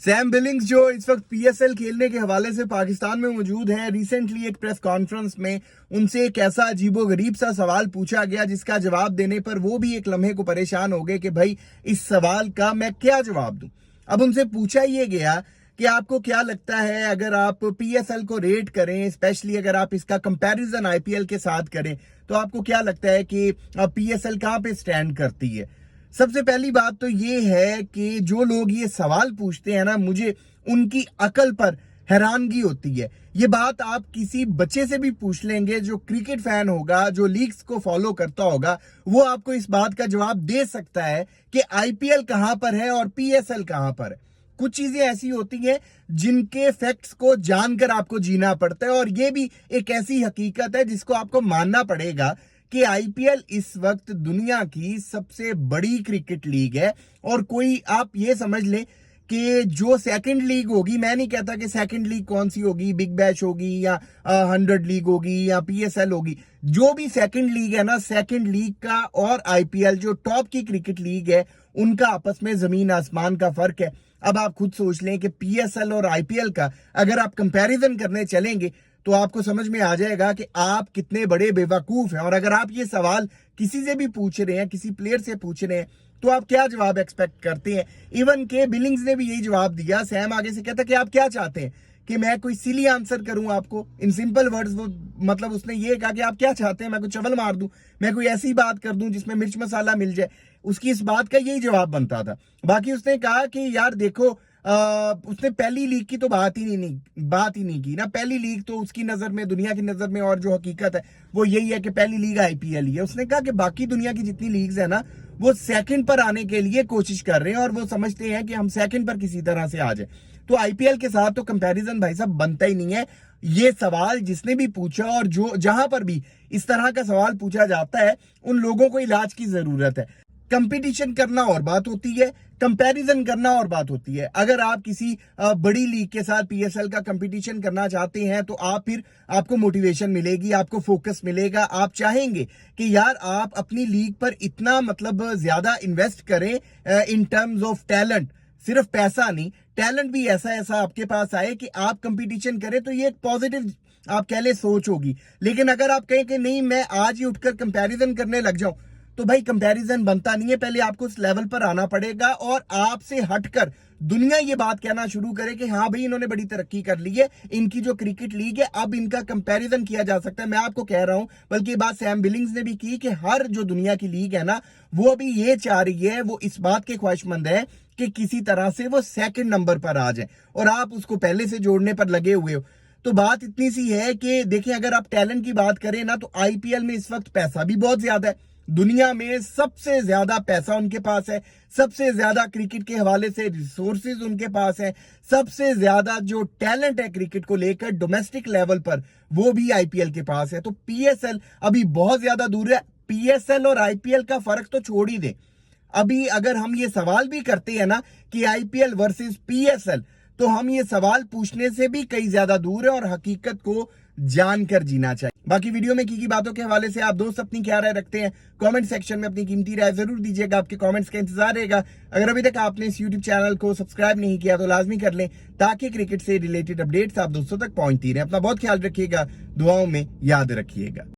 Sam Billings जो इस वक्त पीएसएल खेलने के हवाले से पाकिस्तान में मौजूद है, रिसेंटली एक प्रेस कॉन्फ्रेंस में उनसे एक ऐसा अजीबोगरीब सा सवाल पूछा गया जिसका जवाब देने पर वो भी एक लम्हे को परेशान हो गए कि भाई इस सवाल का मैं क्या जवाब दूं। अब उनसे पूछा ये गया कि आपको क्या लगता है अगर आप पीएसएल को रेट करें, स्पेशली अगर आप इसका कंपैरिजन आईपीएल के साथ करें, तो आपको क्या लगता है कि पीएसएल कहां पे स्टैंड करती है। सबसे पहली बात तो ये है कि जो लोग ये सवाल पूछते हैं ना, मुझे उनकी अकल पर हैरानगी होती है। ये बात आप किसी बच्चे से भी पूछ लेंगे जो क्रिकेट फैन होगा, जो लीग्स को फॉलो करता होगा, वो आपको इस बात का जवाब दे सकता है कि आईपीएल कहां पर है और पीएसएल कहां पर है। कुछ चीजें ऐसी होती हैं जिनके फैक्ट्स को जानकर आपको जीना पड़ता है, और ये भी एक ऐसी हकीकत है जिसको आपको मानना पड़ेगा कि आईपीएल इस वक्त दुनिया की सबसे बड़ी क्रिकेट लीग है। और कोई आप ये समझ लें कि जो सेकंड लीग होगी, मैं नहीं कहता कि सेकंड लीग कौन सी होगी, बिग बैश होगी या 100 लीग होगी या पीएसएल होगी, जो भी सेकंड लीग है ना, सेकंड लीग का और आईपीएल जो टॉप की क्रिकेट लीग है, उनका आपस में जमीन आसमान का फर्क है। अब आप खुद सोच लें कि पीएसएल और आईपीएल का अगर आप कंपैरिजन करने चलेंगे तो आपको समझ में आ जाएगा कि आप कितने बड़े बेवकूफ हैं। और अगर आप ये सवाल किसी से भी पूछ रहे हैं, किसी प्लेयर से पूछ रहे हैं, तो आप क्या जवाब एक्सपेक्ट करते हैं। इवन के बिलिंग्स ने भी यही जवाब दिया। सैम आगे से कहता कि आप क्या चाहते हैं कि मैं कोई सिली आंसर करूं आपको, इन सिंपल वर्ड्स। वो मतलब उसने ये कहा कि आप क्या चाहते हैं, मैं कोई चवल मार दूं, मैं कोई ऐसी बात कर दूं जिसमें मिर्च मसाला मिल जाए। उसकी इस बात का यही जवाब बनता था। बाकी उसने कहा कि यार देखो, उसने पहली लीग की तो बात ही नहीं की ना। पहली लीग तो उसकी नजर में, दुनिया की नजर में, और जो हकीकत है वो यही है कि पहली लीग आईपीएल ही है। उसने कहा कि बाकी दुनिया की जितनी लीग्स है ना, वो सेकंड पर आने के लिए कोशिश कर रहे हैं और वो समझते हैं कि हम सेकंड पर किसी तरह से आ जाए। तो आईपीएल के साथ तो कंपैरिजन भाई साहब बनता ही नहीं है। ये सवाल जिसने भी पूछा और जो जहां पर भी इस तरह का सवाल पूछा जाता है, उन लोगों को इलाज की जरूरत है। कंपटीशन करना और बात होती है, कंपैरिजन करना और बात होती है। अगर आप किसी बड़ी लीग के साथ पीएसएल का कंपटीशन करना चाहते हैं तो आपको मोटिवेशन मिलेगी, आपको फोकस मिलेगा। आप चाहेंगे कि यार आप अपनी लीग पर इतना मतलब ज्यादा इन्वेस्ट करें इन टर्म्स ऑफ टैलेंट, सिर्फ पैसा नहीं, टैलेंट भी ऐसा ऐसा आपके पास आए कि आप कंपटीशन करें। तो ये एक पॉजिटिव आप कह ले सोच होगी। लेकिन अगर आप कहें कि नहीं मैं आज ही उठकर कंपैरिजन करने लग जाऊं, तो भाई कंपैरिजन बनता नहीं है। पहले आपको उस लेवल पर आना पड़ेगा और आपसे हटकर दुनिया ये बात कहना शुरू करे कि हाँ भाई इन्होंने बड़ी तरक्की कर ली है, इनकी जो क्रिकेट लीग है अब इनका कंपैरिजन किया जा सकता है। मैं आपको कह रहा हूं, बल्कि ये बात सैम बिलिंग्स ने भी की कि हर जो दुनिया की लीग है ना, वो अभी ये चाह रही है, वो इस बात के ख्वाहिशमंद है कि किसी तरह से वो सेकंड नंबर पर आ जाए, और आप उसको पहले से जोड़ने पर लगे हुए हो। तो बात इतनी सी है कि देखिए, अगर आप टैलेंट की बात करें ना, तो आईपीएल में इस वक्त पैसा भी बहुत ज्यादा है। दुनिया में सबसे ज्यादा पैसा उनके पास है, सबसे ज्यादा क्रिकेट के हवाले से रिसोर्सेज उनके पास है, सबसे ज्यादा जो टैलेंट है क्रिकेट को लेकर डोमेस्टिक लेवल पर, वो भी आईपीएल के पास है। तो पीएसएल अभी बहुत ज्यादा दूर है। पीएसएल और आईपीएल का फर्क तो छोड़ ही दे, अभी अगर हम ये सवाल भी करते हैं ना कि आईपीएल वर्सेस पीएसएल, तो हम ये सवाल पूछने से भी कई ज्यादा दूर है और हकीकत को जानकर जीना चाहिए। बाकी वीडियो में की बातों के हवाले से आप दोस्त अपनी क्या राय रखते हैं, कमेंट सेक्शन में अपनी कीमती राय जरूर दीजिएगा। आपके कमेंट्स का इंतजार रहेगा। अगर अभी तक आपने इस यूट्यूब चैनल को सब्सक्राइब नहीं किया तो लाजमी कर लें, ताकि क्रिकेट से रिलेटेड अपडेट्स आप दोस्तों तक पहुंचती रहे। अपना बहुत ख्याल रखिएगा, दुआओं में याद रखिएगा।